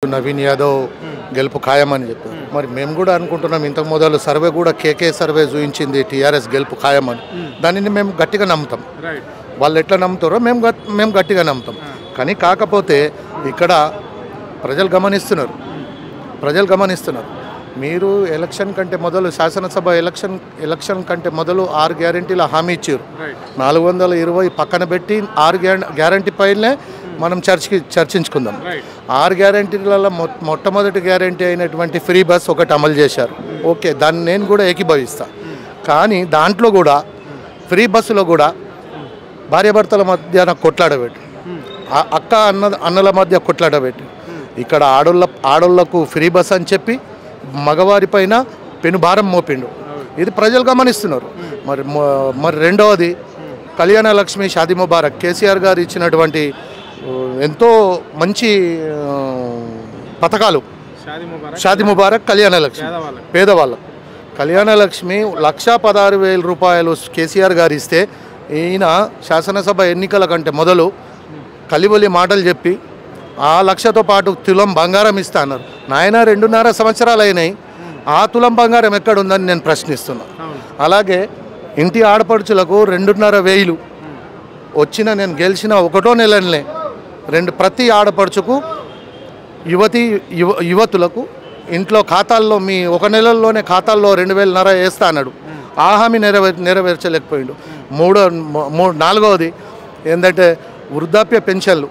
నవీన్ యాదవ్ గెలుపు ఖాయమని చెప్పారు. మరి మేము కూడా అనుకుంటున్నాం. ఇంతకు మొదలు సర్వే కూడా కేకే సర్వే చూపించింది టీఆర్ఎస్ గెలుపు ఖాయమని. దానిని మేము గట్టిగా నమ్ముతాం. వాళ్ళు ఎట్లా నమ్ముతారో మేము గట్టిగా నమ్ముతాం. కానీ కాకపోతే ఇక్కడ ప్రజలు గమనిస్తున్నారు. మీరు ఎలక్షన్ కంటే మొదలు శాసనసభ ఎలక్షన్ కంటే మొదలు 6 గ్యారెంటీల హామీ ఇచ్చారు. 420 పక్కన పెట్టి 6 గ్యారెంటీ పైనే మనం చర్చించుకుందాం. 6 గ్యారెంటీలలో మొట్టమొదటి గ్యారెంటీ అయినటువంటి ఫ్రీ బస్ ఒకటి అమలు చేశారు. ఓకే, దాన్ని నేను కూడా ఏకీభవిస్తాను. కానీ దాంట్లో కూడా ఫ్రీ బస్సులో కూడా భార్యాభర్తల మధ్య కొట్లాడబెట్టి, అక్క అన్నల మధ్య కొట్లాడబెట్టి, ఇక్కడ ఆడోళ్లకు ఫ్రీ బస్ అని చెప్పి మగవారి పైన పెనుభారం మోపిండు. ఇది ప్రజలు గమనిస్తున్నారు. మరి రెండవది కళ్యాణ లక్ష్మి షాదీ ముబారక్ కేసీఆర్ గారు ఇచ్చినటువంటి ఎంతో మంచి పథకాలు. షాదీ ముబారక్ కళ్యాణ లక్ష్మి పేదవాళ్ళకు కళ్యాణ లక్ష్మి 1,16,000 రూపాయలు కేసీఆర్ గారు ఇస్తే ఈయన శాసనసభ ఎన్నికల కంటే మొదలు కలిబొలి మాటలు చెప్పి ఆ 1,00,000తో పాటు తులం బంగారం ఇస్తా అన్నారు. నాయన 2.5 సంవత్సరాలు అయినాయి. ఆ తులం బంగారం ఎక్కడుందని నేను ప్రశ్నిస్తున్నా. అలాగే ఇంటి ఆడపడుచులకు 2,500 వచ్చిన నేను గెలిచిన 1వ నెలనే ప్రతి ఆడపడుచుకు యువతులకు ఇంట్లో ఖాతాల్లో మీ 1 నెలలోనే ఖాతాల్లో 2,500 వేస్తా అన్నాడు. ఆ హామీ నెరవేర్చలేకపోయిండు. నాలుగవది ఏంటంటే వృద్ధాప్య పెన్షన్లు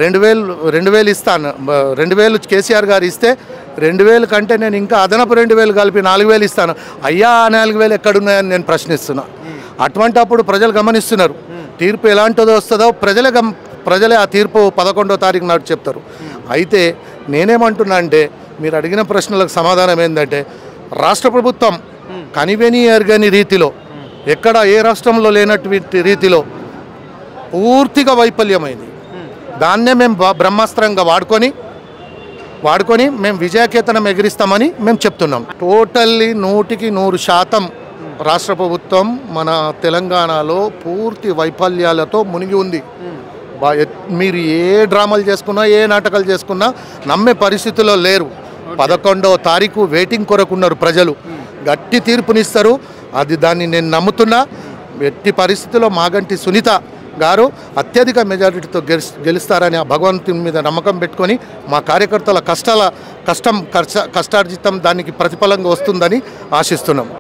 2,000 ఇస్తాను. 2,000 కేసీఆర్ గారు ఇస్తే 2,000 కంటే నేను ఇంకా అదనపు 2,000 కలిపి 4,000 ఇస్తాను. అయ్యా, ఆ 4,000 ఎక్కడున్నాయని నేను ప్రశ్నిస్తున్నా. అటువంటి అప్పుడు ప్రజలు గమనిస్తున్నారు. తీర్పు ఎలాంటిదో వస్తుందో ప్రజలే ఆ తీర్పు 11వ తారీఖు నాడు చెప్తారు. అయితే నేనేమంటున్నా అంటే, మీరు అడిగిన ప్రశ్నలకు సమాధానం ఏంటంటే, రాష్ట్ర ప్రభుత్వం కనివెని ఎరగని రీతిలో, ఎక్కడ ఏ రాష్ట్రంలో లేనటువంటి రీతిలో పూర్తిగా వైఫల్యమైంది. దాన్నే మేము బ్రహ్మాస్త్రంగా వాడుకొని మేము విజయకేతనం ఎగిరిస్తామని మేము చెప్తున్నాం. టోటల్లీ 100% రాష్ట్ర ప్రభుత్వం మన తెలంగాణలో పూర్తి వైఫల్యాలతో మునిగి ఉంది. మీరు ఏ డ్రామాలు చేసుకున్నా, ఏ నాటకాలు చేసుకున్నా నమ్మే పరిస్థితిలో లేరు. 11వ తారీఖు వెయిటింగ్ కొరకున్నారు ప్రజలు. గట్టి తీర్పునిస్తారు. దాన్ని నేను నమ్ముతున్నా. ఎట్టి పరిస్థితుల్లో మాగంటి సునీత గారు అత్యధిక మెజారిటీతో గెలుస్తారని ఆ భగవంతుని మీద నమ్మకం పెట్టుకొని మా కార్యకర్తల కష్టార్జితం దానికి ప్రతిఫలంగా వస్తుందని ఆశిస్తున్నాం.